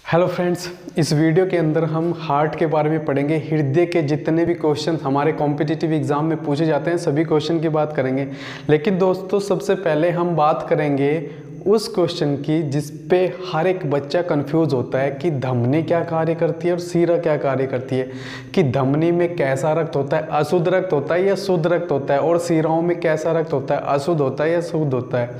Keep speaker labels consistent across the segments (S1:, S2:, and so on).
S1: Hello friends, इस video के अंदर हम हार्ट के बारे में पढ़ेंगे। हृदय के जितने भी क्वेश्चन हमारे कॉम्पिटिटिव एग्जाम में पूछे जाते हैं सभी क्वेश्चन की बात करेंगे। लेकिन दोस्तों, सबसे पहले हम बात करेंगे उस क्वेश्चन की जिस पे हर एक बच्चा कंफ्यूज होता है कि धमनी क्या कार्य करती है और सीरा क्या कार्य करती है, कि धमनी में कैसा रक्त होता है, अशुद्ध रक्त होता है या शुद्ध रक्त होता है, और सीराओं में कैसा रक्त होता है, अशुद्ध होता है या शुद्ध होता है।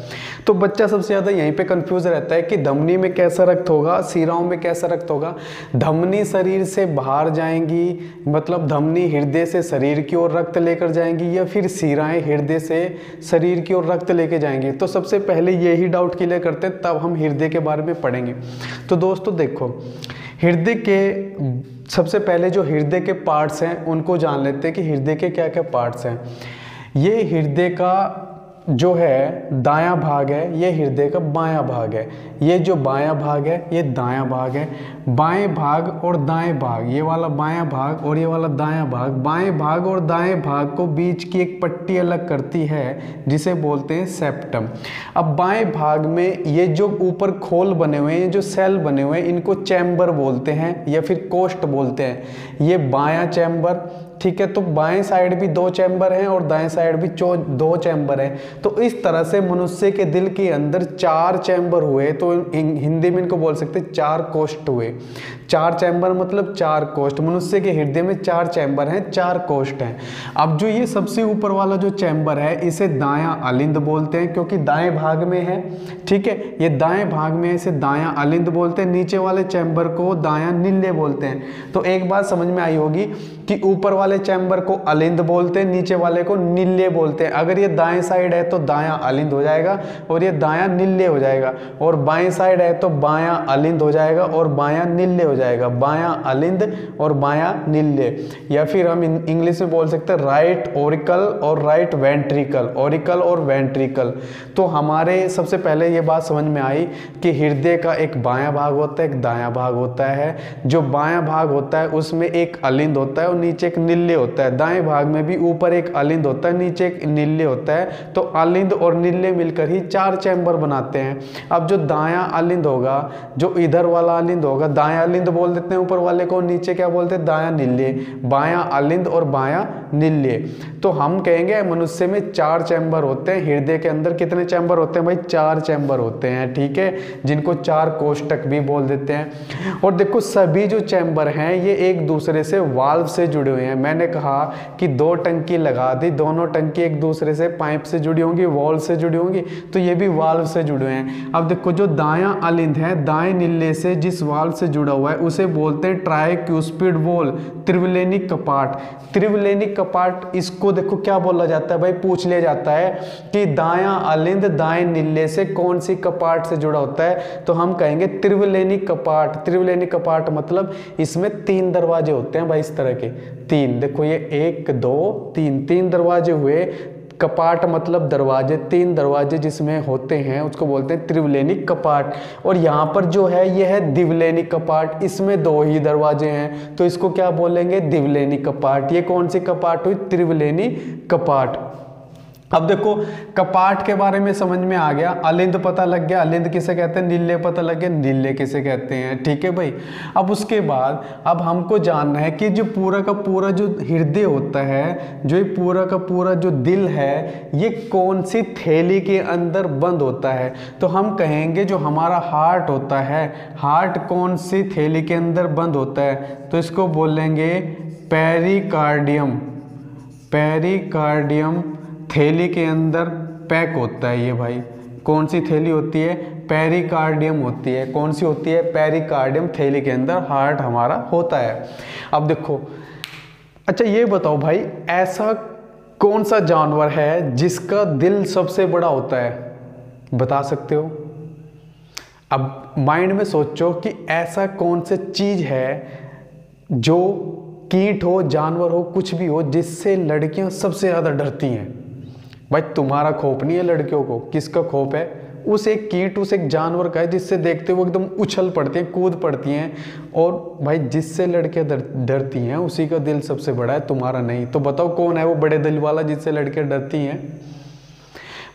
S1: तो बच्चा सबसे ज़्यादा यहीं पे कंफ्यूज रहता है कि धमनी में कैसा रक्त होगा, सीराओं में कैसा रक्त होगा। धमनी शरीर से बाहर जाएंगी, मतलब धमनी हृदय से शरीर की ओर रक्त लेकर जाएंगी, या फिर सीराएं हृदय से शरीर की ओर रक्त लेके जाएंगी। तो सबसे पहले यही डाउट क्लियर करते हैं, तब हम हृदय के बारे में पढ़ेंगे। तो दोस्तों देखो, हृदय के सबसे पहले जो हृदय के पार्ट्स हैं उनको जान लेते हैं कि हृदय के क्या क्या पार्ट्स हैं। ये हृदय का जो है दायां भाग है, ये हृदय का बायां भाग है। ये जो बायां भाग है ये दायां भाग है। बाएं भाग और दाएं भाग, ये वाला बायां भाग और ये वाला दायां भाग, बाएं भाग और दाएं भाग को बीच की एक पट्टी अलग करती है जिसे बोलते हैं सेप्टम। अब बाएं भाग में ये जो ऊपर खोल बने हुए हैं, ये जो सेल बने हुए हैं, इनको चैम्बर बोलते हैं या फिर कोष्ठ बोलते हैं। ये बायां चैम्बर, ठीक है। तो बाएं साइड भी 2 चैम्बर हैं और दाएं साइड भी 2 चैम्बर हैं। तो इस तरह से मनुष्य के दिल के अंदर 4 चैम्बर हुए, तो हिंदी में इनको बोल सकते हैं 4 कोष्ठ हुए। 4 चैम्बर मतलब 4 कोष्ठ। मनुष्य के हृदय में 4 चैम्बर हैं, 4 कोष्ठ हैं। अब जो ये सबसे ऊपर वाला जो चैम्बर है इसे दायां अलिंद बोलते हैं, क्योंकि दाएं भाग में है, ठीक है। ये दाएं भाग में है, इसे दायां अलिंद बोलते हैं। नीचे वाले चैम्बर को दायां निल्ले बोलते हैं। तो एक बात समझ में आई होगी कि ऊपर वाले चैम्बर को अलिंद बोलते हैं, नीचे वाले को निल्ले बोलते हैं। अगर ये दाएं साइड है तो दायां अलिंद हो जाएगा और ये दायां निल्ले हो जाएगा, और बाएं साइड है तो बायां अलिंद हो जाएगा और बायां निल्ले हो जाएगा। बायां अलिंद और बायां निल्ले, या फिर हम इंग्लिश में बोल सकते हैं राइट ओरिकल और राइट वेंट्रिकल, ओरिकल और वेंट्रिकल। तो हमारे सबसे पहले ये बात समझ में आई कि हृदय का एक बायां भाग होता है, एक दायां भाग होता है। जो बायां भाग होता है उसमें एक अलिंद होता है और नीचे एक निल्ले होता है। दाएं भाग में भी ऊपर एक अलिंद होता है, नीचे एक निल्ले होता है। तो अलिंद और निल्ले मिलकर ही 4 चैम्बर बनाते हैं। अब जो दायां अलिंद होगा, जो इधर वाला अलिंद होगा, दायां अलिंद बोल देते हैं ऊपर वाले को, नीचे क्या बोलते हैं, दायां निल्ले। बायां अलिंद और बायां निल्ले। तो हम कहेंगे मनुष्य में 4 चैम्बर होते हैं। हृदय के अंदर कितने चैम्बर होते हैं भाई? 4 चैम्बर होते हैं, ठीक है, जिनको 4 कोष्ठक भी बोल देते हैं। और देखो, सभी जो चैम्बर हैं ये एक दूसरे से वाल्व से जुड़े हुए हैं। मैंने कहा कि 2 टंकी लगा दी, दोनों टंकी एक दूसरे से पाइप से जुड़ी होंगी, वॉल्व से जुड़ी होंगी, तो ये भी वाल्व से जुड़े हुए हैं। अब देखो, जो दायां अलिंद है दाएं निल्ले से जिस वाल्व से जुड़ा हुआ है उसे बोलते हैं ट्राइक्यूस्पिड वॉल, त्रिविलेनिक कपाट। त्रिविलेनिक कपाट, इसको देखो क्या बोला जाता है भाई, पूछ लिया जाता है कि दायां अलिंद दाएं निल्ले से कौन सी कपाट से जुड़ा होता है, तो हम कहेंगे त्रिविलेनिक कपाट। त्रिविलेनिक कपाट मतलब इसमें 3 दरवाजे होते हैं भाई, इस तरह के 3। देखो ये 1 2 3 दरवाजे हुए। कपाट मतलब दरवाजे, 3 दरवाजे जिसमें होते हैं उसको बोलते हैं त्रिविलेनिक कपाट। और यहाँ पर जो है यह है द्विविलेनिक कपाट, इसमें 2 ही दरवाजे हैं, तो इसको क्या बोलेंगे, द्विविलेनिक कपाट। ये कौन सी कपाट हुई? त्रिविलेनिक कपाट। अब देखो, कपाट के बारे में समझ में आ गया, अलिंद पता लग गया, अलिंद किसे कहते हैं, निल्ले पता लग गया, निल्ले किसे कहते हैं, ठीक है भाई। अब उसके बाद अब हमको जानना है कि जो पूरा का पूरा जो हृदय होता है, जो पूरा का पूरा जो दिल है, ये कौन सी थैली के अंदर बंद होता है। तो हम कहेंगे जो हमारा हार्ट होता है, हार्ट कौन सी थैली के अंदर बंद होता है, तो इसको बोलेंगे पेरिकार्डियम। पेरिकार्डियम थैली के अंदर पैक होता है ये भाई। कौन सी थैली होती है? पेरिकार्डियम होती है। कौन सी होती है? पेरिकार्डियम थैली के अंदर हार्ट हमारा होता है। अब देखो, अच्छा ये बताओ भाई, ऐसा कौन सा जानवर है जिसका दिल सबसे बड़ा होता है, बता सकते हो? अब माइंड में सोचो कि ऐसा कौन सी चीज है, जो कीट हो, जानवर हो, कुछ भी हो, जिससे लड़कियां सबसे ज्यादा डरती हैं। भाई तुम्हारा खौफ नहीं है लड़कियों को, किसका खौफ है? उस एक कीट, उस एक जानवर का है जिससे देखते हुए एकदम उछल पड़ती हैं, कूद पड़ती हैं। और भाई जिससे लड़कियां डरती हैं उसी का दिल सबसे बड़ा है, तुम्हारा नहीं। तो बताओ कौन है वो बड़े दिल वाला जिससे लड़कियां डरती हैं?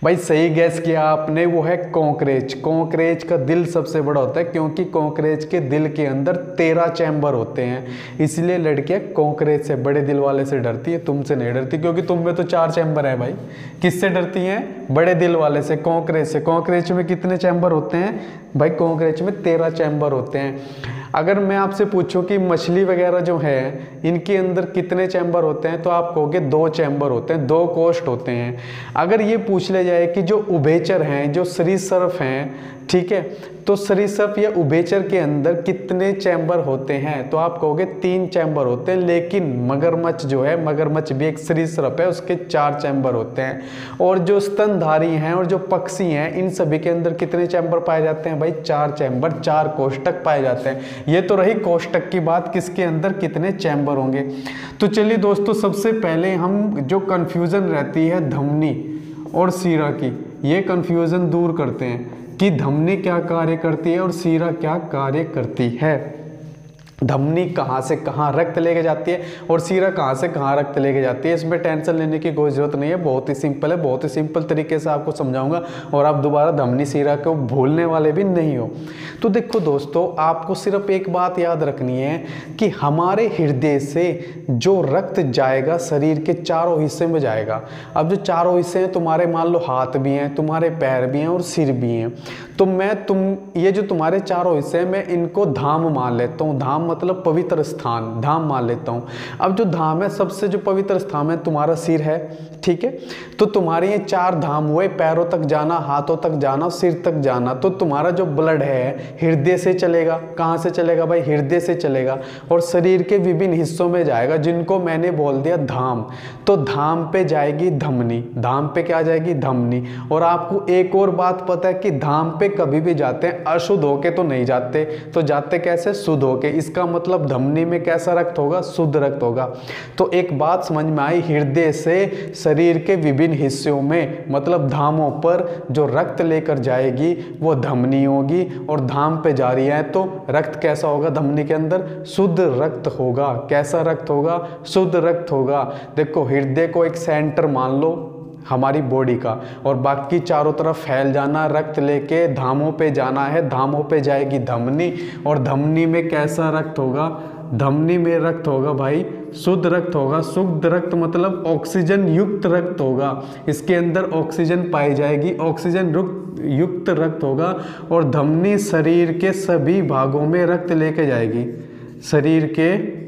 S1: भाई सही गैस किया आपने, वो है कॉकरेच। कॉकरेच का दिल सबसे बड़ा होता है क्योंकि कॉकरेच के दिल के अंदर 13 चैम्बर होते हैं, इसलिए लड़कियां कॉकरेच से, बड़े दिल वाले से डरती है, तुमसे नहीं डरती क्योंकि तुम में तो 4 चैम्बर है भाई। किससे डरती हैं? बड़े दिल वाले से, कॉकरेच से। कॉकरेच में कितने चैम्बर होते हैं भाई? कॉकरेच में 13 चैम्बर होते हैं। अगर मैं आपसे पूछूं कि मछली वगैरह जो है इनके अंदर कितने चैम्बर होते हैं, तो आप कहोगे 2 चैम्बर होते हैं, 2 कोष्ठ होते हैं। अगर ये पूछ ले जाए कि जो उभयचर हैं, जो सरीसृप हैं, ठीक है, तो सरीसृप या उभयचर के अंदर कितने चैम्बर होते हैं, तो आप कहोगे 3 चैम्बर होते हैं। लेकिन मगरमच्छ जो है, मगरमच्छ भी एक सरीसृप है, उसके 4 चैम्बर होते हैं। और जो स्तनधारी हैं और जो पक्षी हैं, इन सभी के अंदर कितने चैम्बर पाए जाते हैं भाई? 4 चैम्बर, 4 कोष्ठक पाए जाते हैं। ये तो रही कोष्ठक की बात, किसके अंदर कितने चैम्बर होंगे। तो चलिए दोस्तों, सबसे पहले हम जो कंफ्यूजन रहती है धमनी और सीरा की, ये कंफ्यूजन दूर करते हैं कि धमनी क्या कार्य करती है और सीरा क्या कार्य करती है। धमनी कहाँ से कहाँ रक्त लेके जाती है और सीरा कहाँ से कहाँ रक्त लेके जाती है, इसमें टेंशन लेने की कोई ज़रूरत नहीं है। बहुत ही सिंपल है, बहुत ही सिंपल तरीके से आपको समझाऊंगा और आप दोबारा धमनी सीरा को भूलने वाले भी नहीं हो। तो देखो दोस्तों, आपको सिर्फ एक बात याद रखनी है कि हमारे हृदय से जो रक्त जाएगा शरीर के चारों हिस्से में जाएगा। अब जो चारों हिस्से हैं, तुम्हारे मान लो हाथ भी हैं, तुम्हारे पैर भी हैं और सिर भी हैं, तो ये जो तुम्हारे चारों हिस्से हैं, मैं इनको धाम मान लेता हूँ। धाम मतलब पवित्र स्थान, धाम मान लेता हूँ। अब जो धाम है, सबसे जो पवित्र स्थान है तुम्हारा सिर है, ठीक है। तो तुम्हारे ये 4 धाम हुए, पैरों तक जाना, हाथों तक जाना, सिर तक जाना। तो तुम्हारा जो ब्लड है हृदय से चलेगा। कहाँ से चलेगा भाई? हृदय से चलेगा और शरीर के विभिन्न हिस्सों में जाएगा, जिनको मैंने बोल दिया धाम। तो धाम पे जाएगी धमनी, धाम पे क्या जाएगी? धमनी। और आपको एक और बात पता है कि धाम पे कभी भी जाते हैं अशुद्ध होके तो नहीं जाते, तो जाते कैसे? शुद्ध होके। इसका मतलब धमनी में कैसा रक्त होगा? शुद्ध रक्त होगा। तो एक बात समझ में आई, हृदय से शरीर के विभिन्न हिस्सों में मतलब धामों पर जो रक्त लेकर जाएगी वो धमनी होगी। और धाम पे जा रही है तो रक्त कैसा होगा? धमनी के अंदर शुद्ध रक्त होगा। कैसा रक्त होगा? शुद्ध रक्त होगा। देखो, हृदय को एक सेंटर मान लो हमारी बॉडी का, और बाकी चारों तरफ फैल जाना, रक्त लेके धामों पे जाना है। धामों पे जाएगी धमनी, और धमनी में कैसा रक्त होगा? धमनी में रक्त होगा भाई शुद्ध रक्त होगा। शुद्ध रक्त मतलब ऑक्सीजन युक्त रक्त होगा। इसके अंदर ऑक्सीजन पाई जाएगी, ऑक्सीजन युक्त रक्त होगा। और धमनी शरीर के सभी भागों में रक्त लेके जाएगी, शरीर के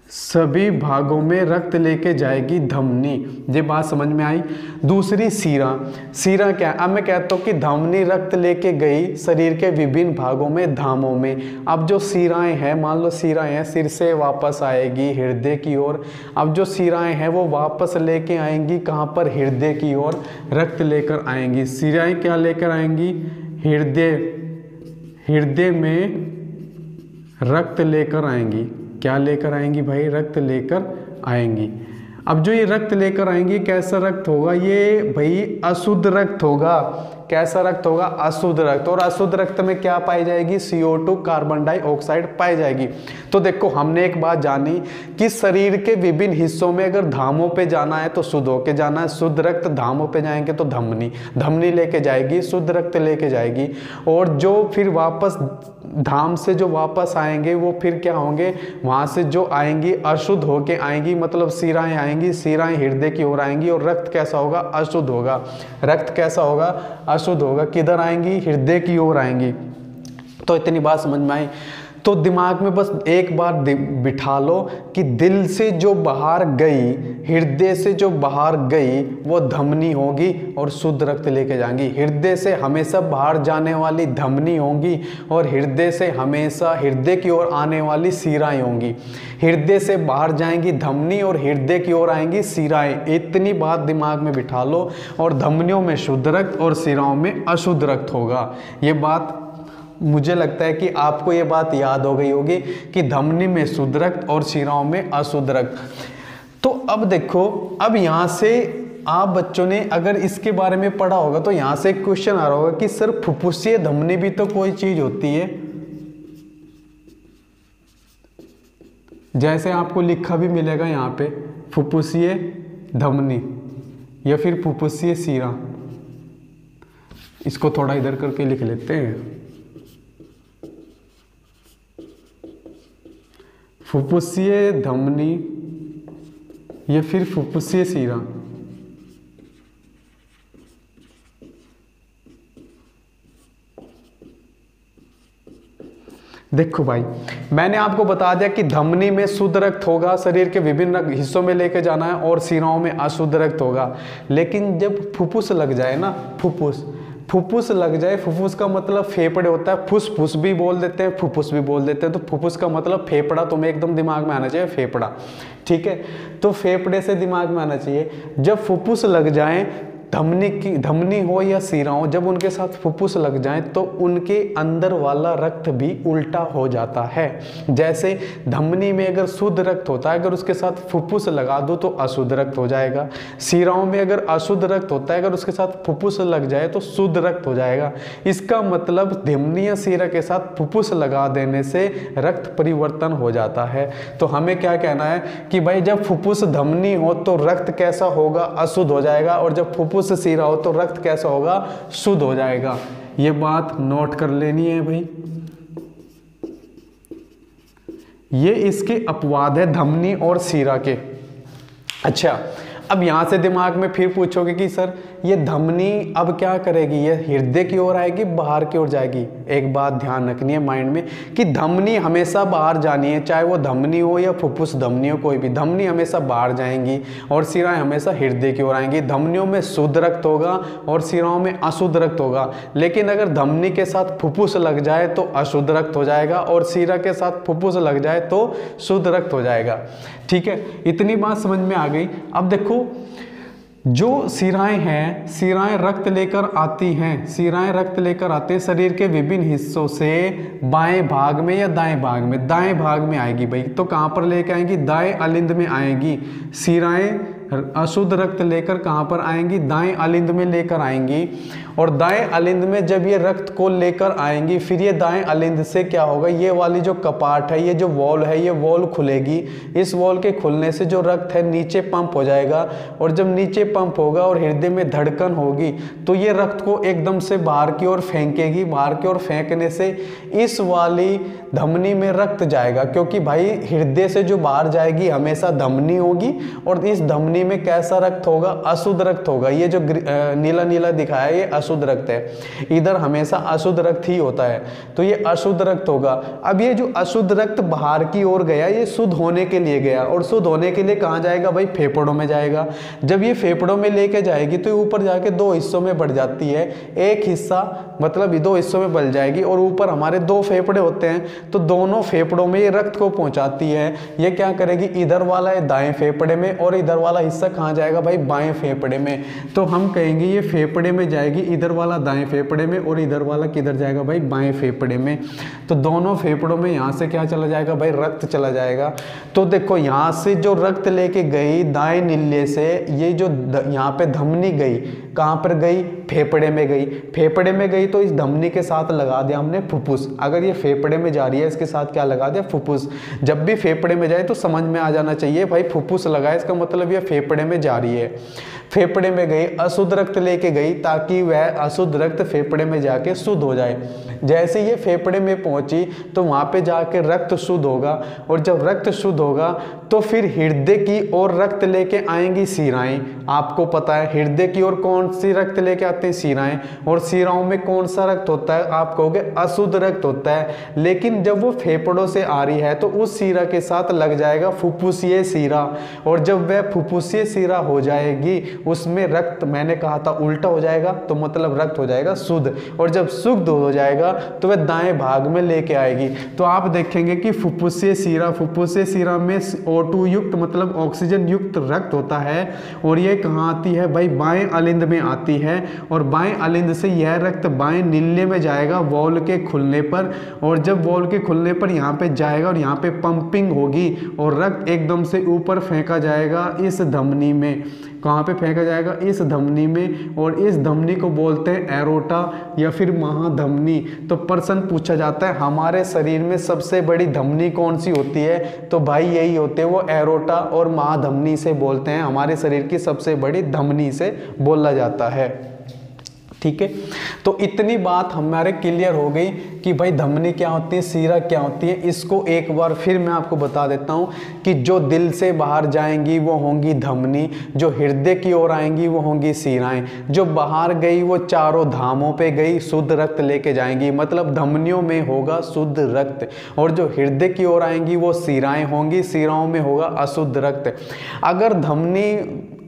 S1: सभी भागों में रक्त लेके जाएगी धमनी। ये बात समझ में आई। दूसरी सीरा। सीरा क्या है? अब मैं कहता हूँ कि धमनी रक्त लेके गई शरीर के विभिन्न भागों में, धामों में। अब जो सीराएं हैं, मान लो सीराएं हैं, सिर से वापस आएगी हृदय की ओर। अब जो सीराएं हैं वो वापस लेके आएंगी कहाँ पर? हृदय की ओर रक्त लेकर आएंगी। सीराएं क्या लेकर आएंगी? हृदय में रक्त लेकर आएंगी। क्या लेकर आएंगी भाई? रक्त लेकर आएंगी। अब जो ये रक्त लेकर आएंगी, कैसा रक्त होगा? ये भाई अशुद्ध रक्त होगा। कैसा रक्त होगा? अशुद्ध रक्त। और अशुद्ध रक्त में क्या पाई जाएगी? CO2 कार्बन डाइऑक्साइड पाई जाएगी। तो देखो, हमने एक बात जानी कि शरीर के विभिन्न हिस्सों में अगर धामों पे जाना है तो शुद्ध होके जाना है। शुद्ध रक्त धामों पे जाएंगे तो धमनी लेके जाएगी, शुद्ध रक्त लेके जाएगी। और जो फिर वापस धाम से जो वापस आएंगे वो फिर क्या होंगे? वहां से जो आएंगी अशुद्ध होके आएंगी, मतलब सीराएं आएंगी, सीराएं हृदय की ओर आएंगी। और रक्त कैसा होगा? अशुद्ध होगा। रक्त कैसा होगा? अशुद्ध होगा। किधर आएंगी? हृदय की ओर आएंगी। तो इतनी बात समझ में आई। तो दिमाग में बस एक बार बिठा लो कि दिल से जो बाहर गई, हृदय से जो बाहर गई वो धमनी होगी और शुद्ध रक्त लेके जाएंगी। हृदय से हमेशा बाहर जाने वाली धमनी होंगी और हृदय से हमेशा हृदय की ओर आने वाली सीराएं होंगी। हृदय से बाहर जाएंगी धमनी और हृदय की ओर आएंगी सीराएं। इतनी बात दिमाग में बिठा लो। और धमनियों में शुद्ध रक्त और सीराओं में अशुद्ध रक्त होगा। ये बात मुझे लगता है कि आपको ये बात याद हो गई होगी कि धमनी में शुद्ध रक्त और शिराओं में अशुद्ध रक्त। तो अब देखो, अब यहाँ से आप बच्चों ने अगर इसके बारे में पढ़ा होगा तो यहाँ से एक क्वेश्चन आ रहा होगा कि सर फुफ्फुसीय धमनी भी तो कोई चीज होती है। जैसे आपको लिखा भी मिलेगा यहाँ पे फुफ्फुसीय धमनी, या फिर फुफ्फुसीय शिरा। इसको थोड़ा इधर करके लिख लेते हैं, फुफ्फुसीय धमनी या फिर फुफ्फुसीय शिरा। देखो भाई, मैंने आपको बता दिया कि धमनी में शुद्ध रक्त होगा, शरीर के विभिन्न हिस्सों में लेके जाना है, और शिराओं में अशुद्ध रक्त होगा। लेकिन जब फुफ्फुस लग जाए ना, फुफ्फुस लग जाए, फुफ्फुस का मतलब फेफड़े होता है, फुसफुस भी बोल देते हैं, फुफ्फुस भी बोल देते हैं। तो फुफ्फुस का मतलब फेफड़ा, तुम्हें एकदम दिमाग में आना चाहिए फेफड़ा, ठीक है। तो फेफड़े से दिमाग में आना चाहिए। जब फुफ्फुस लग जाए, धमनी हो या शिरा हो, जब उनके साथ फुफ्फुस लग जाए तो उनके अंदर वाला रक्त भी उल्टा हो जाता है। जैसे धमनी में अगर शुद्ध रक्त होता है, अगर उसके साथ फुफ्फुस लगा दो तो अशुद्ध रक्त हो जाएगा। शिराओं में अगर अशुद्ध रक्त होता है, अगर उसके साथ फुफ्फुस लग जाए तो शुद्ध रक्त हो जाएगा। इसका मतलब धमनी या शिरा के साथ फुफ्फुस लगा देने से रक्त परिवर्तन हो जाता है। तो हमें क्या कहना है कि भाई जब फुफ्फुस धमनी हो तो रक्त कैसा होगा, अशुद्ध हो जाएगा, और जब फुफ्फुस शिरा हो तो रक्त कैसा होगा, शुद्ध हो जाएगा। ये बात नोट कर लेनी है भाई। ये इसके अपवाद है धमनी और शिरा के। अच्छा, अब यहां से दिमाग में फिर पूछोगे कि सर ये धमनी अब क्या करेगी, ये हृदय की ओर आएगी, बाहर की ओर जाएगी। एक बात ध्यान रखनी है माइंड में कि धमनी हमेशा बाहर जानी है, चाहे वो धमनी हो या फुफ्फुस धमनी हो, कोई भी धमनी हमेशा बाहर जाएंगी और शिराएं हमेशा हृदय की ओर आएंगी। धमनियों में शुद्ध रक्त होगा और शिराओं में अशुद्ध रक्त होगा। लेकिन अगर धमनी के साथ फुफ्फुस लग जाए तो अशुद्ध रक्त हो जाएगा, और शिरा के साथ फुफ्फुस लग जाए तो शुद्ध रक्त हो जाएगा। ठीक है, इतनी बात समझ में आ गई। अब देखो, जो शिराएं हैं, शिराएं रक्त लेकर आती हैं, शिराएं रक्त लेकर आते हैं शरीर के विभिन्न हिस्सों से बाएं भाग में या दाएं भाग में। दाएं भाग में आएगी भाई, तो कहां पर लेकर आएंगी, दाएं अलिंद में आएंगी। शिराएं अशुद्ध रक्त लेकर कहां पर आएंगी, दाएं अलिंद में लेकर आएंगी। और दाएं अलिंद में जब ये रक्त को लेकर आएंगी, फिर ये दाएं अलिंद से क्या होगा, ये वाली जो कपाट है, ये जो वॉल है, ये वॉल खुलेगी। इस वॉल के खुलने से जो रक्त है नीचे पंप हो जाएगा, और जब नीचे पंप होगा और हृदय में धड़कन होगी तो ये रक्त को एकदम से बाहर की ओर फेंकेगी। बाहर की ओर फेंकने से इस वाली धमनी में रक्त जाएगा, क्योंकि भाई हृदय से जो बाहर जाएगी हमेशा धमनी होगी, और इस धमनी में कैसा रक्त होगा, अशुद्ध रक्त होगा। ये जो नीला नीला दिखाया है ये अशुद्ध रक्त है, इधर हमेशा अशुद्ध रक्त ही होता है, तो ये अशुद्ध रक्त होगा। अब ये जो अशुद्ध रक्त बाहर की ओर गया, ये शुद्ध होने के लिए गया, और शुद्ध होने के लिए कहाँ जाएगा भाई, फेफड़ों में जाएगा। जब ये फेफड़ों में लेके जाएगी तो ऊपर जाके दो हिस्सों में बढ़ जाती है। एक हिस्सा मतलब दो हिस्सों में बढ़ जाएगी, और ऊपर हमारे दो फेफड़े होते हैं, तो दोनों फेफड़ों में ये रक्त को पहुंचाती है। ये क्या करेगी, इधर वाला है दाएं फेफड़े में, और इधर वाला हिस्सा कहाँ जाएगा भाई, बाएं फेफड़े में। तो हम कहेंगे ये फेफड़े में जाएगी, इधर वाला दाएं फेफड़े में, और इधर वाला किधर जाएगा भाई, बाएं फेफड़े में। तो दोनों फेफड़ों में यहाँ से क्या चला जाएगा भाई, रक्त चला जाएगा। तो देखो, यहाँ से जो रक्त लेके गई दाएं नीले से, ये जो यहाँ पे धमनी गई, कहाँ पर गई, फेफड़े में गई। फेफड़े में गई तो इस धमनी के साथ लगा दिया हमने फुफ्फुस। अगर ये फेफड़े में जा रही है, इसके साथ क्या लगा दिया, फुफ्फुस। जब भी फेफड़े में जाए तो समझ में आ जाना चाहिए भाई फुफ्फुस लगा है, इसका मतलब ये फेफड़े में जा रही है। फेफड़े में गई, अशुद्ध रक्त लेके गई, ताकि वह अशुद्ध रक्त फेफड़े में जाके शुद्ध हो जाए। जैसे ये फेफड़े में पहुंची तो वहां पे जाके रक्त शुद्ध होगा, और जब रक्त शुद्ध होगा तो फिर हृदय की ओर रक्त लेके आएंगी शिराएं। आपको पता है हृदय की ओर कौन सी रक्त लेके आते हैं, शिराएं। और शिराओं में कौन सा रक्त होता है, आप कहोगे अशुद्ध रक्त होता है। लेकिन जब वो फेफड़ों से आ रही है तो उस शिरा के साथ लग जाएगा फुफ्फुसीय शिरा, और जब वह फुफ्फुसीय शिरा हो जाएगी उसमें रक्त, मैंने कहा था उल्टा हो जाएगा, तो मतलब रक्त हो जाएगा शुद्ध, और जब शुद्ध हो जाएगा तो वह दाएं भाग में लेके आएगी। तो आप देखेंगे कि फुफ्फुसीय शिरा में O2 युक्त मतलब ऑक्सीजन युक्त रक्त होता है, और ये कहाँ आती है भाई, बाएं अलिंद में आती है। और बाएं अलिंद से यह रक्त बाएं नीले में जाएगा वॉल के खुलने पर, और जब वॉल के खुलने पर यहाँ पे जाएगा और यहाँ पे पंपिंग होगी और रक्त एकदम से ऊपर फेंका जाएगा इस धमनी में। कहाँ पे फेंका जाएगा? इस धमनी में, और इस धमनी को बोलते हैं एरोटा या फिर महाधमनी। तो प्रश्न पूछा जाता है हमारे शरीर में सबसे बड़ी धमनी कौन सी होती है? तो भाई यही होते हैं वो एरोटा और महाधमनी से बोलते हैं, हमारे शरीर की सबसे बड़ी धमनी से बोला जाता है। ठीक है, तो इतनी बात हमारे क्लियर हो गई कि भाई धमनी क्या होती है, सीरा क्या होती है। इसको एक बार फिर मैं आपको बता देता हूँ कि जो दिल से बाहर जाएंगी वो होंगी धमनी, जो हृदय की ओर आएंगी वो होंगी सीराएं, जो बाहर गई वो चारों धामों पे गई, शुद्ध रक्त लेके जाएंगी, मतलब धमनियों में होगा शुद्ध रक्त, और जो हृदय की ओर आएंगी वो सीराएं होंगी, सीराओं में होगा अशुद्ध रक्त। अगर धमनी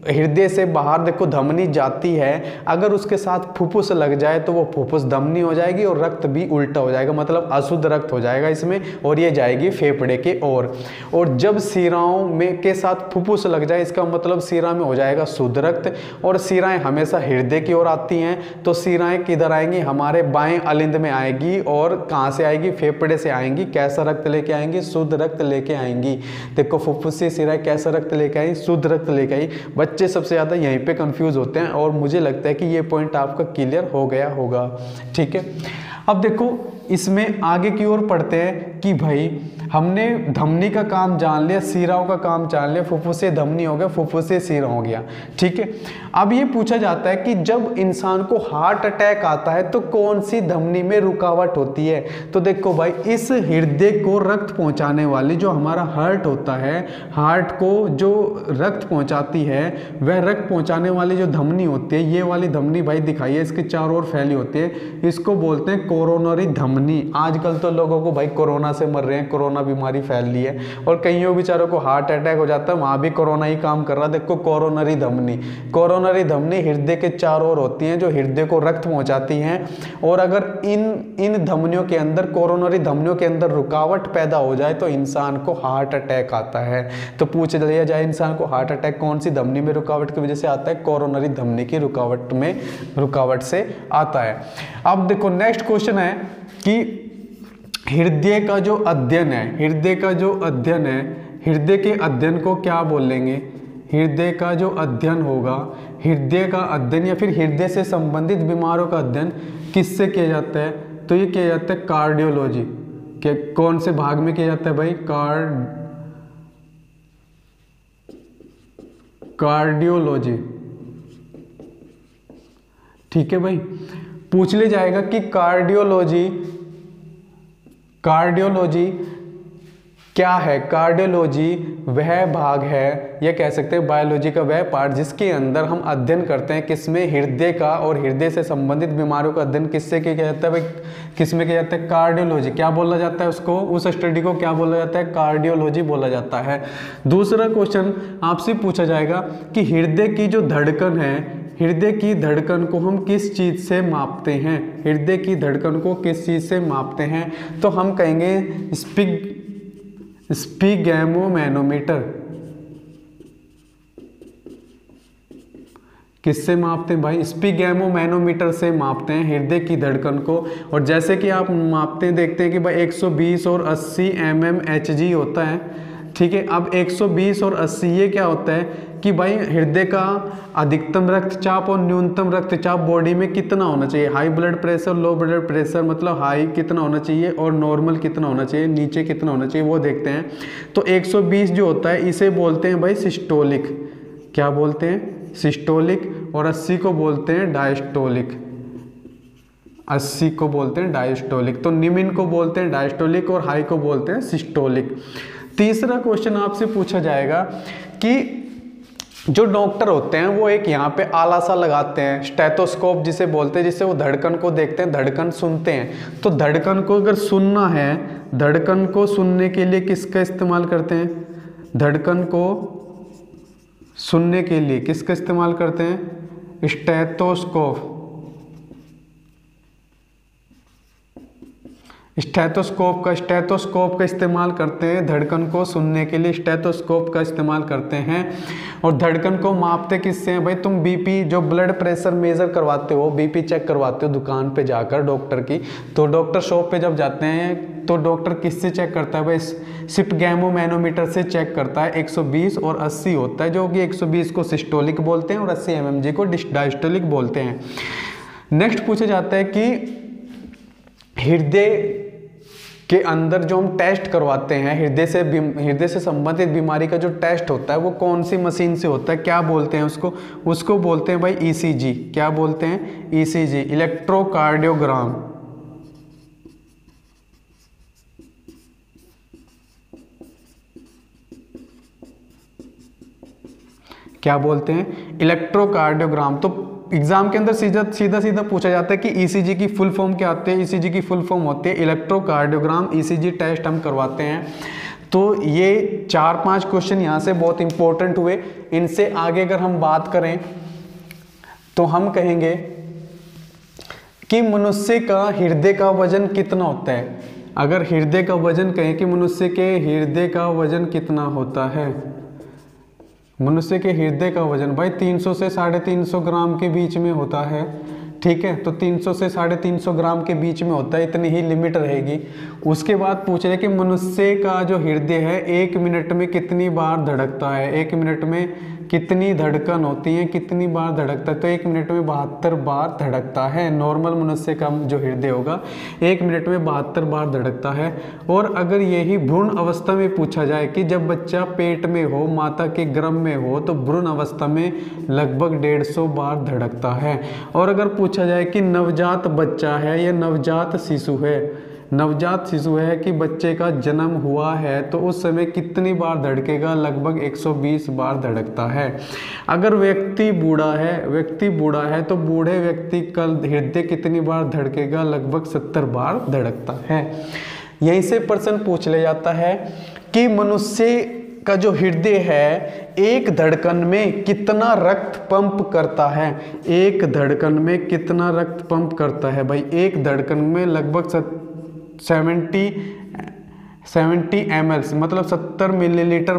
S1: हृदय से बाहर देखो धमनी जाती है, अगर उसके साथ फुफ्फुस लग जाए तो वो फुफ्फुस धमनी हो जाएगी और रक्त भी उल्टा हो जाएगा, मतलब अशुद्ध रक्त हो जाएगा इसमें, और ये जाएगी फेफड़े के ओर। और जब शिराओं में के साथ फुफ्फुस लग जाए, इसका मतलब शिरा में हो जाएगा शुद्ध रक्त, और शिराएं हमेशा हृदय की ओर आती हैं, तो शिराएं किधर आएंगी? हमारे बाएं अलिंद में आएगी, और कहाँ से आएगी? फेफड़े से आएंगी। कैसा रक्त लेके आएंगी? शुद्ध रक्त लेके आएंगी। देखो फुफ्फुस से शिराएं कैसा रक्त लेके आई? शुद्ध रक्त लेके आई। बच्चे सबसे ज़्यादा यहीं पे कंफ्यूज होते हैं, और मुझे लगता है कि ये पॉइंट आपका क्लियर हो गया होगा। ठीक है, अब देखो इसमें आगे की ओर पढ़ते हैं कि भाई हमने धमनी का काम जान लिया, सीराओं का काम जान लिया, फुफ्फुसे धमनी हो गया, फुफ्फुसे सीरा हो गया। ठीक है, अब ये पूछा जाता है कि जब इंसान को हार्ट अटैक आता है तो कौन सी धमनी में रुकावट होती है? तो देखो भाई, इस हृदय को रक्त पहुंचाने वाली जो हमारा हार्ट होता है, हार्ट को जो रक्त पहुंचाती है, वह रक्त पहुंचाने वाली जो धमनी होती है, ये वाली धमनी भाई दिखाई है, इसके चारों ओर फैली होती है, इसको बोलते हैं कोरोनरी धमनी। आजकल तो लोगों को भाई कोरोना से मर रहे हैं, कोरोना बीमारी फैल रही है, और कईयों बेचारों को हार्ट अटैक हो जाता है, वहां भी कोरोना ही काम कर रहा है। देखो कोरोनरी धमनी, कोरोनरी धमनी हृदय के चारों ओर होती हैं, जो हृदय को रक्त पहुंचाती हैं, और अगर इन धमनियों के अंदर, कोरोनरी धमनियों के अंदर रुकावट पैदा हो जाए तो इंसान को हार्ट अटैक आता है। तो पूछ लिया जाए इंसान को हार्ट अटैक कौन सी धमनी में रुकावट की वजह से आता है? कोरोनरी धमनी की रुकावट से आता है। अब देखो नेक्स्ट क्वेश्चन है कि हृदय का जो अध्ययन है, हृदय का जो अध्ययन है, हृदय के अध्ययन को क्या बोलेंगे? हृदय का जो अध्ययन होगा, हृदय का अध्ययन या फिर हृदय से संबंधित बीमारों का अध्ययन किससे किया जाता है? तो ये किया जाता है कार्डियोलॉजी के कौन से भाग में किया जाता है भाई? कार्डियोलॉजी। ठीक है भाई, पूछ ले जाएगा कि कार्डियोलॉजी क्या है? कार्डियोलॉजी वह भाग है, या कह सकते हैं बायोलॉजी का वह पार्ट जिसके अंदर हम अध्ययन करते हैं किसमें? हृदय का, और हृदय से संबंधित बीमारियों का अध्ययन किससे किया जाता है भाई? किसमें किया जाता है? कार्डियोलॉजी। क्या बोला जाता है उसको? उस स्टडी को क्या बोला जाता है? कार्डियोलॉजी बोला जाता है। दूसरा क्वेश्चन आपसे पूछा जाएगा कि हृदय की जो धड़कन है, हृदय की धड़कन को हम किस चीज से मापते हैं? हृदय की धड़कन को किस चीज से मापते हैं? तो हम कहेंगे स्पिगैमोमैनोमीटर। किससे मापते हैं भाई? स्पिगैमोमैनोमीटर से मापते हैं हृदय की धड़कन को। और जैसे कि आप मापते हैं, देखते हैं कि भाई 120 और 80 mmHg होता है। ठीक है, अब 120 और 80 ये क्या होता है कि भाई हृदय का अधिकतम रक्तचाप और न्यूनतम रक्तचाप बॉडी में कितना होना चाहिए? High blood pressure, low blood pressure, मतलब हाई कितना होना चाहिए और नॉर्मल कितना होना चाहिए, नीचे कितना होना चाहिए, वो देखते हैं। तो 120 जो होता है इसे बोलते हैं भाई सिस्टोलिक। क्या बोलते हैं? सिस्टोलिक। और 80 को बोलते हैं डायस्टोलिक। 80 को बोलते हैं डायस्टोलिक। तो निम्न को बोलते हैं डायस्टोलिक और हाई को बोलते हैं सिस्टोलिक। तीसरा क्वेश्चन आपसे पूछा जाएगा कि जो डॉक्टर होते हैं वो एक यहाँ पे आला सा लगाते हैं, स्टेथोस्कोप जिसे बोलते हैं, जिससे वो धड़कन को देखते हैं, धड़कन सुनते हैं। तो धड़कन को अगर सुनना है, धड़कन को सुनने के लिए किसका इस्तेमाल करते हैं? धड़कन को सुनने के लिए किसका इस्तेमाल करते हैं? स्टेथोस्कोप। स्टेथोस्कोप का इस्तेमाल करते हैं धड़कन को सुनने के लिए, स्टेथोस्कोप का इस्तेमाल करते हैं। और धड़कन को मापते किससे हैं भाई? तुम बीपी जो ब्लड प्रेशर मेजर करवाते हो, बीपी चेक करवाते हो दुकान पे जाकर डॉक्टर की, तो डॉक्टर शॉप पे जब जाते हैं तो डॉक्टर किससे चेक करता है भाई? स्फिगमो मैनोमीटर से चेक करता है। 120 और 80 होता है, जो कि 120 को सिस्टोलिक बोलते हैं और 80 mmG को डायस्टोलिक बोलते हैं। नेक्स्ट पूछा जाता है कि हृदय के अंदर जो हम टेस्ट करवाते हैं, हृदय से संबंधित बीमारी का जो टेस्ट होता है वो कौन सी मशीन से होता है? क्या बोलते हैं उसको बोलते हैं भाई ECG। क्या बोलते हैं? ECG, electrocardiogram. क्या बोलते हैं? इलेक्ट्रोकार्डियोग्राम। तो एग्जाम के अंदर सीधा पूछा जाता है कि ECG की फुल फॉर्म क्या होती है? ECG की फुल फॉर्म होती है इलेक्ट्रोकार्डियोग्राम। ECG टेस्ट हम करवाते हैं। तो ये 4-5 क्वेश्चन यहाँ से बहुत इंपॉर्टेंट हुए। इनसे आगे अगर हम बात करें तो हम कहेंगे कि मनुष्य का हृदय का वजन कितना होता है? अगर हृदय का वजन कहें कि मनुष्य के हृदय का वजन कितना होता है? मनुष्य के हृदय का वजन भाई 300 से 350 ग्राम के बीच में होता है। ठीक है, तो 300 से 350 ग्राम के बीच में होता है, इतनी ही लिमिट रहेगी। उसके बाद पूछ रहे कि मनुष्य का जो हृदय है 1 मिनट में कितनी बार धड़कता है? 1 मिनट में कितनी धड़कन होती है, कितनी बार धड़कता है? तो 1 मिनट में 72 बार धड़कता है। नॉर्मल मनुष्य का जो हृदय होगा 1 मिनट में 72 बार धड़कता है। और अगर यही भ्रूण अवस्था में पूछा जाए कि जब बच्चा पेट में हो, माता के गर्भ में हो, तो भ्रूण अवस्था में लगभग 150 बार धड़कता है। और अगर पूछा जाए कि नवजात बच्चा है या नवजात शिशु है कि बच्चे का जन्म हुआ है, तो उस समय कितनी बार धड़केगा? लगभग 120 बार धड़कता है। अगर व्यक्ति बूढ़ा है तो बूढ़े व्यक्ति का हृदय कितनी बार धड़केगा? लगभग 70 बार धड़कता है। यहीं से प्रश्न पूछ लिया जाता है कि मनुष्य का जो हृदय है एक धड़कन में कितना रक्त पंप करता है? एक धड़कन में कितना रक्त पंप करता है भाई? एक धड़कन में लगभग 70 ml, मतलब 70 मिलीलीटर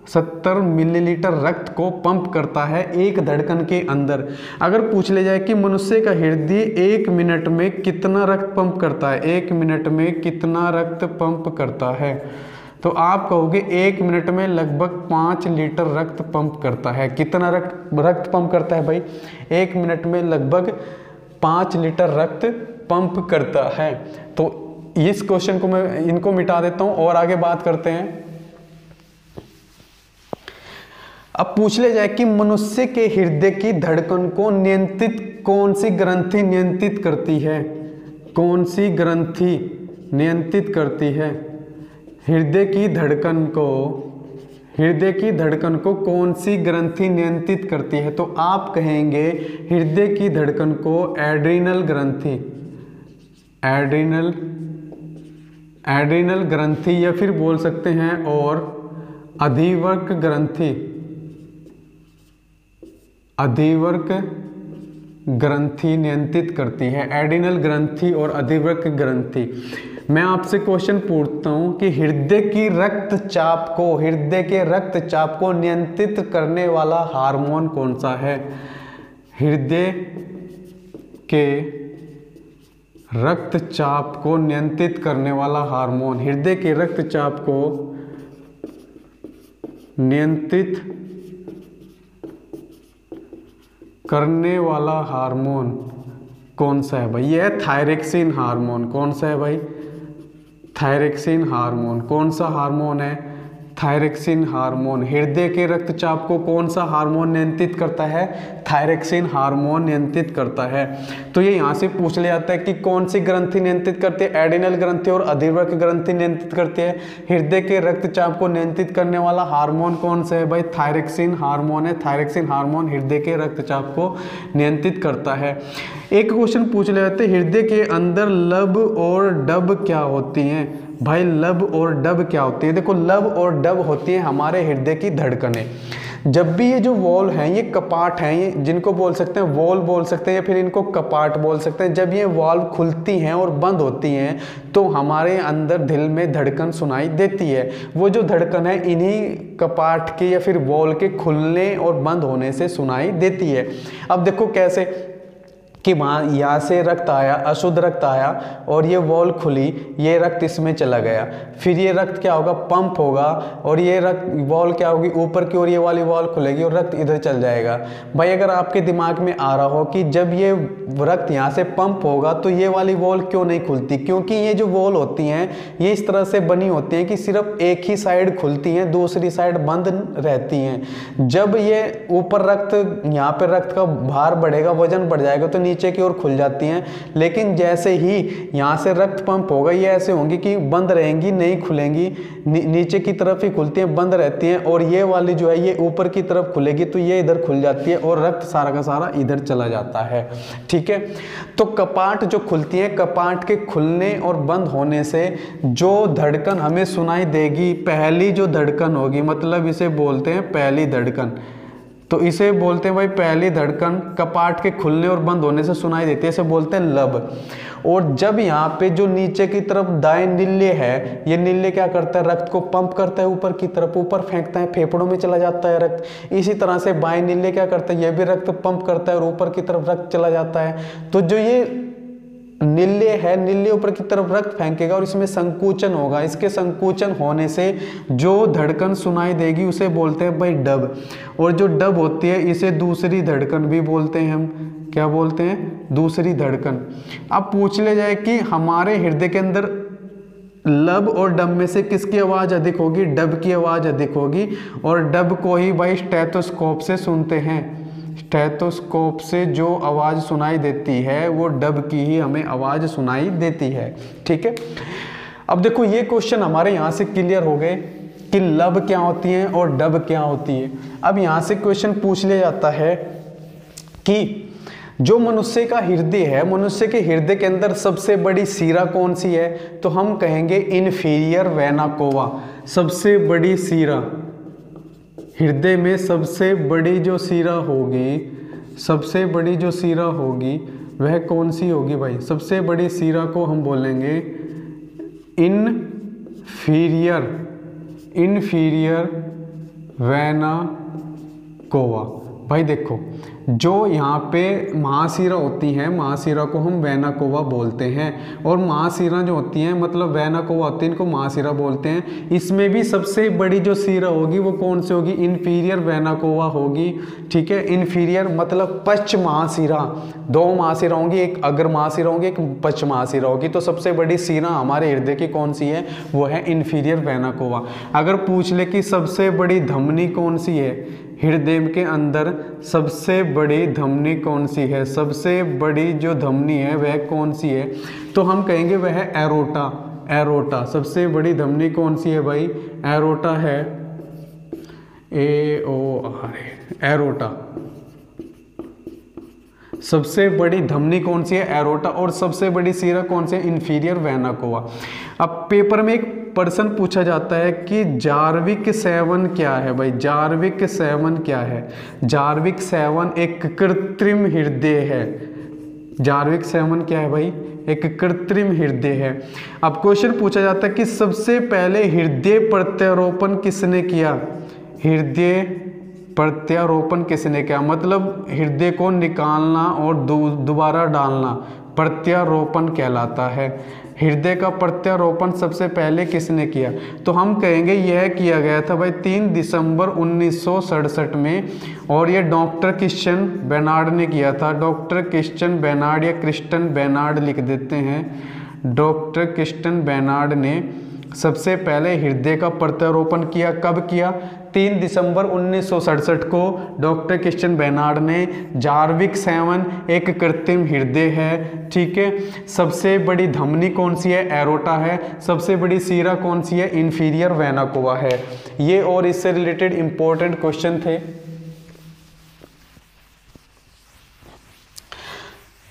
S1: 70 मिलीलीटर रक्त को पंप करता है एक धड़कन के अंदर। अगर पूछ ले जाए कि मनुष्य का हृदय 1 मिनट में कितना रक्त पंप करता है, 1 मिनट में कितना रक्त पंप करता है, तो आप कहोगे 1 मिनट में लगभग 5 लीटर रक्त पंप करता है। कितना रक्त पंप करता है भाई? 1 मिनट में लगभग 5 लीटर रक्त पंप करता है। तो इस क्वेश्चन को मैं इनको मिटा देता हूं और आगे बात करते हैं। अब पूछ ले जाए कि मनुष्य के हृदय की धड़कन को नियंत्रित कौन सी ग्रंथि नियंत्रित करती है? कौन सी ग्रंथि नियंत्रित करती है हृदय की धड़कन को कौन सी ग्रंथि नियंत्रित करती है? तो आप कहेंगे हृदय की धड़कन को एड्रिनल ग्रंथि या फिर बोल सकते हैं और अधिवर्क ग्रंथि नियंत्रित करती है। एड्रिनल ग्रंथि और अधिवर्क ग्रंथि। मैं आपसे क्वेश्चन पूछता हूं कि हृदय के रक्तचाप को नियंत्रित करने वाला हार्मोन कौन सा है? हृदय के रक्तचाप को नियंत्रित करने वाला हार्मोन, हृदय के रक्तचाप को नियंत्रित करने वाला हार्मोन कौन सा है भाई? यह है थायरोक्सिन हार्मोन। कौन सा है भाई? Thyroxine hormone. कौन सा हार्मोन है? Thyroxine hormone. हृदय के रक्तचाप को कौन सा हार्मोन नियंत्रित करता है? थायरोक्सिन हार्मोन नियंत्रित करता है। तो ये यहाँ से पूछ लिया जाता है कि कौन सी ग्रंथि नियंत्रित करती है? एड्रिनल ग्रंथि और अधिवर्क ग्रंथि नियंत्रित करती है। हृदय के रक्तचाप को नियंत्रित करने वाला हार्मोन कौन सा है भाई? थायरोक्सिन हार्मोन है। थायरोक्सिन हार्मोन हृदय के रक्तचाप को नियंत्रित करता है। एक क्वेश्चन पूछ ले जाते हैं, हृदय के अंदर लब और डब क्या होती हैं भाई? लब और डब क्या होती है? देखो, लब और डब होती है हमारे हृदय की धड़कनें। जब भी ये जो वॉल हैं, ये कपाट हैं, ये जिनको बोल सकते हैं वॉल बोल सकते हैं या फिर इनको कपाट बोल सकते हैं, जब ये वॉल्व खुलती हैं और बंद होती हैं तो हमारे अंदर दिल में धड़कन सुनाई देती है। वो जो धड़कन है इन्हीं कपाट के या फिर वॉल के खुलने और बंद होने से सुनाई देती है। अब देखो कैसे कि वहाँ यहाँ से रक्त आया, अशुद्ध रक्त आया और ये वॉल खुली, ये रक्त इसमें चला गया, फिर ये रक्त क्या होगा, पंप होगा और ये रक्त वॉल क्या होगी ऊपर की ओर, ये वाली वॉल खुलेगी और रक्त इधर चल जाएगा। भाई अगर आपके दिमाग में आ रहा हो कि जब ये रक्त यहाँ से पंप होगा तो ये वाली वॉल क्यों नहीं खुलती, क्योंकि ये जो वॉल होती हैं ये इस तरह से बनी होती हैं कि सिर्फ एक ही साइड खुलती हैं, दूसरी साइड बंद रहती हैं। जब ये ऊपर रक्त, यहाँ पे रक्त का भार बढ़ेगा, वजन बढ़ जाएगा तो नीचे की ओर खुल जाती हैं, लेकिन जैसे ही यहाँ से रक्त पंप होगा ये ऐसे होंगी कि बंद रहेंगी, नहीं खुलेंगी, नीचे की तरफ ही खुलती हैं, बंद रहती हैं। और ये वाली जो है ये ऊपर की तरफ खुलेगी तो ये इधर खुल जाती है और रक्त सारा का सारा इधर चला जाता है। ठीक है, तो कपाट जो खुलती है, कपाट के खुलने और बंद होने से जो धड़कन हमें सुनाई देगी, पहली जो धड़कन होगी, मतलब इसे बोलते हैं पहली धड़कन, तो इसे बोलते हैं भाई पहली धड़कन कपाट के खुलने और बंद होने से सुनाई देती है, इसे बोलते हैं लब। और जब यहाँ पे जो नीचे की तरफ दाएं नील्य है, ये नील्य क्या करता है, रक्त को पंप करता है ऊपर की तरफ, ऊपर फेंकता है, फेफड़ों में चला जाता है रक्त। इसी तरह से बाएं नील्य क्या करता है, ये भी रक्त पंप करता है और ऊपर की तरफ रक्त चला जाता है। तो जो ये नील्य है, नील्य ऊपर की तरफ रक्त फेंकेगा और इसमें संकुचन होगा, इसके संकुचन होने से जो धड़कन सुनाई देगी उसे बोलते हैं भाई डब। और जो डब होती है इसे दूसरी धड़कन भी बोलते हैं, हम क्या बोलते हैं, दूसरी धड़कन। अब पूछ ले जाए कि हमारे हृदय के अंदर लब और डब में से किसकी आवाज़ अधिक होगी, डब की आवाज़ अधिक होगी। और डब को ही भाई स्टेथोस्कोप से सुनते हैं, स्टेथोस्कोप से जो आवाज़ सुनाई देती है वो डब की ही हमें आवाज़ सुनाई देती है। ठीक है, अब देखो ये क्वेश्चन हमारे यहाँ से क्लियर हो गए कि लब क्या होती है और डब क्या होती है। अब यहाँ से क्वेश्चन पूछ लिया जाता है कि जो मनुष्य का हृदय है, मनुष्य के हृदय के अंदर सबसे बड़ी शिरा कौन सी है, तो हम कहेंगे इन्फीरियर वेना कोवा। सबसे बड़ी शिरा, हृदय में सबसे बड़ी जो शिरा होगी, सबसे बड़ी जो शिरा होगी वह कौन सी होगी भाई, सबसे बड़ी शिरा को हम बोलेंगे इन्फीरियर वेना कोवा। भाई देखो जो यहाँ पे महाशिरा होती हैं, महाशिरा को हम वेना कोवा बोलते हैं, और महाशिरा जो होती हैं मतलब वेना कोवा होती है, इनको महाशिरा बोलते हैं। इसमें भी सबसे बड़ी जो शिरा होगी वो कौन सी होगी, इन्फीरियर वेना कोवा होगी। ठीक है, इन्फीरियर मतलब पश्च महाशिरा, दो महाशिरा होंगी, एक अग्र महाशिरा होगी, एक पश्च महाशिरा होगी। तो सबसे बड़ी शिरा हमारे हृदय की कौन सी है, वो है इन्फीरियर वेना कोवा। अगर पूछ ले कि सबसे बड़ी धमनी कौन सी है, हृदय के अंदर सबसे बड़ी धमनी कौन सी है, सबसे बड़ी जो धमनी है वह कौन सी है, तो हम कहेंगे वह है एरोटा। एरोटा सबसे बड़ी धमनी कौन सी है भाई, एरोटा है, एरोटा। सबसे बड़ी धमनी कौन सी है, एरोटा। और सबसे बड़ी शिरा कौन सी है, इन्फीरियर वेना कोवा। अब पेपर में एक प्रश्न पूछा जाता है कि जार्विक 7 क्या है भाई, जार्विक 7 क्या है। जार्विक 7 एक कृत्रिम हृदय है। जार्विक 7 क्या है भाई, एक कृत्रिम हृदय है। अब क्वेश्चन पूछा जाता है कि सबसे पहले हृदय प्रत्यारोपण किसने किया, हृदय प्रत्यारोपण किसने किया, मतलब हृदय को निकालना और दोबारा डालना प्रत्यारोपण कहलाता है। हृदय का प्रत्यारोपण सबसे पहले किसने किया, तो हम कहेंगे यह किया गया था भाई 3 दिसंबर 1967 में, और ये डॉक्टर क्रिश्चियन बेनार्ड ने किया था। डॉक्टर क्रिश्चियन बेनार्ड या क्रिस्टन बेनार्ड लिख देते हैं, डॉक्टर क्रिस्टन बेनार्ड ने सबसे पहले हृदय का प्रत्यारोपण किया। कब किया, 3 दिसंबर 1967 को डॉक्टर क्रिस्चियन बेनार्ड ने। जार्विक 7 एक कृत्रिम हृदय है। ठीक है, सबसे बड़ी धमनी कौन सी है, एरोटा है। सबसे बड़ी शिरा कौन सी है, इन्फीरियर वेना कोवा है। ये और इससे रिलेटेड इंपॉर्टेंट क्वेश्चन थे।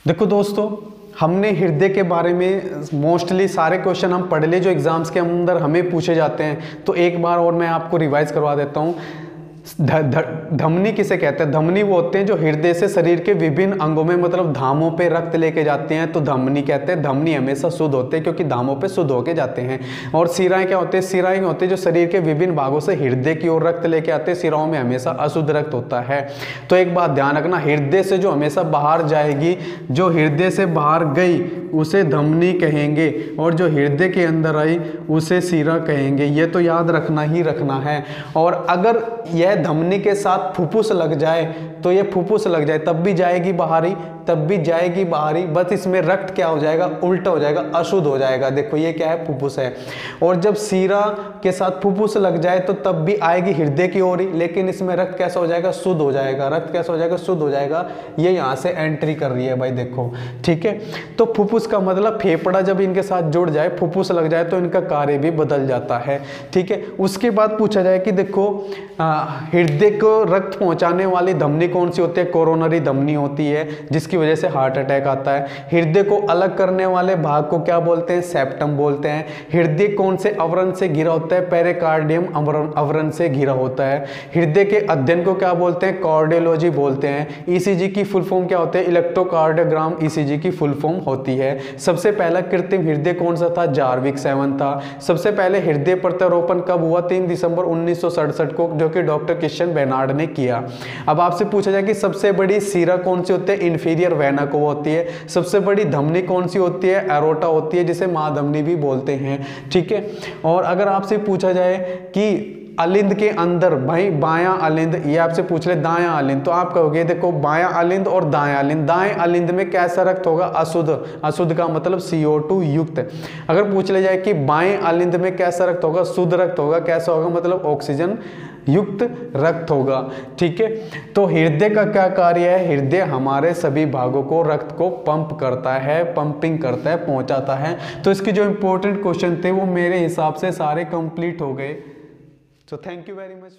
S1: देखो दोस्तों, हमने हृदय के बारे में मोस्टली सारे क्वेश्चन हम पढ़ लिए जो एग्जाम्स के अंदर हमें पूछे जाते हैं। तो एक बार और मैं आपको रिवाइज करवा देता हूँ। धमनी किसे कहते हैं? धमनी वो होते हैं जो हृदय से शरीर के विभिन्न अंगों में मतलब धामों पे रक्त लेके जाते हैं, तो धमनी कहते हैं। धमनी हमेशा शुद्ध होते हैं क्योंकि धामों पे शुद्ध होके जाते हैं। और सिराएं क्या होते हैं? सिराएं होते हैं जो शरीर के विभिन्न भागों से हृदय की ओर रक्त लेके आते हैं। सिराओं में हमेशा अशुद्ध रक्त होता है। तो एक बात ध्यान रखना, हृदय से जो हमेशा बाहर जाएगी, जो हृदय से बाहर गई उसे धमनी कहेंगे, और जो हृदय के अंदर आई उसे सिरा कहेंगे। ये तो याद रखना ही रखना है। और अगर यह धमनी के साथ फुफ्फुस लग जाए, तो ये फुफ्फुस लग जाए तब भी जाएगी बाहरी, तब भी जाएगी बाहरी, बस इसमें रक्त क्या हो जाएगा? उल्टा हो जाएगा, अशुद्ध हो जाएगा। देखो ये क्या है? फुफ्फुस है। और जब सीरा के साथ फुफ्फुस लग जाए तो तब भी आएगी हृदय की ओर ही, लेकिन इसमें रक्त कैसा हो जाएगा? शुद्ध हो जाएगा। रक्त कैसा हो जाएगा? शुद्ध हो जाएगा। ये यहाँ से एंट्री कर रही है भाई, देखो, ठीक है। तो फुफ्फुस का मतलब फेफड़ा जब इनके साथ जुड़ जाए, फुफ्फुस लग जाए, तो इनका कार्य भी बदल जाता है, ठीक है। उसके बाद पूछा जाए कि देखो हृदय को रक्त पहुंचाने वाली धमनी कौन सी होती है? कोरोनरी धमनी होती है, जिसकी वजह से हार्ट अटैक आता है। हृदय को अलग करने वाले भाग को क्या बोलते हैं? सेप्टम बोलते हैं। हृदय कौन से आवरण से घिरा होता है? पेरिकार्डियम आवरण से घिरा होता है। हृदय के अध्ययन को क्या बोलते हैं? कार्डियोलॉजी बोलते हैं। ईसीजी की फुल फॉर्म क्या होते हैं? इलेक्ट्रोकार्डियोग्राम ईसीजी की फुल फॉर्म होती है। सबसे पहला कृत्रिम हृदय कौन सा था? जार्विक 7 था। सबसे पहले हृदय प्रत्यारोपण कब हुआ? 3 दिसंबर 1967 को, जो कि डॉक्टर क्रिश्चियन बेनार्ड ने किया। अब आपसे पूछा जाए कि सबसे बड़ी सिरा कौन सी होती है? इंफीरियर वेना को होती है। सबसे बड़ी धमनी कौन सी होती है? एरोटा होती है, जिसे महाधमनी भी बोलते हैं, ठीक है। और अगर आपसे पूछा जाए कि अलिंद के अंदर, भाई बायां अलिंद, ये आपसे पूछ ले दायां अलिंद, तो आप कहोगे देखो बायां अलिंद और दायां अलिंद। दाएं अलिंद में कैसा रक्त होगा? अशुद्ध। अशुद्ध का मतलब CO2 युक्त। अगर पूछ ले जाए कि बाएं अलिंद में कैसा रक्त होगा? शुद्ध रक्त होगा। कैसा होगा? मतलब ऑक्सीजन युक्त रक्त होगा, ठीक है। तो हृदय का क्या कार्य है? हृदय हमारे सभी भागों को रक्त को पंप करता है, पंपिंग करता है, पहुंचाता है। तो इसके जो इंपॉर्टेंट क्वेश्चन थे वो मेरे हिसाब से सारे कंप्लीट हो गए। So thank you very much.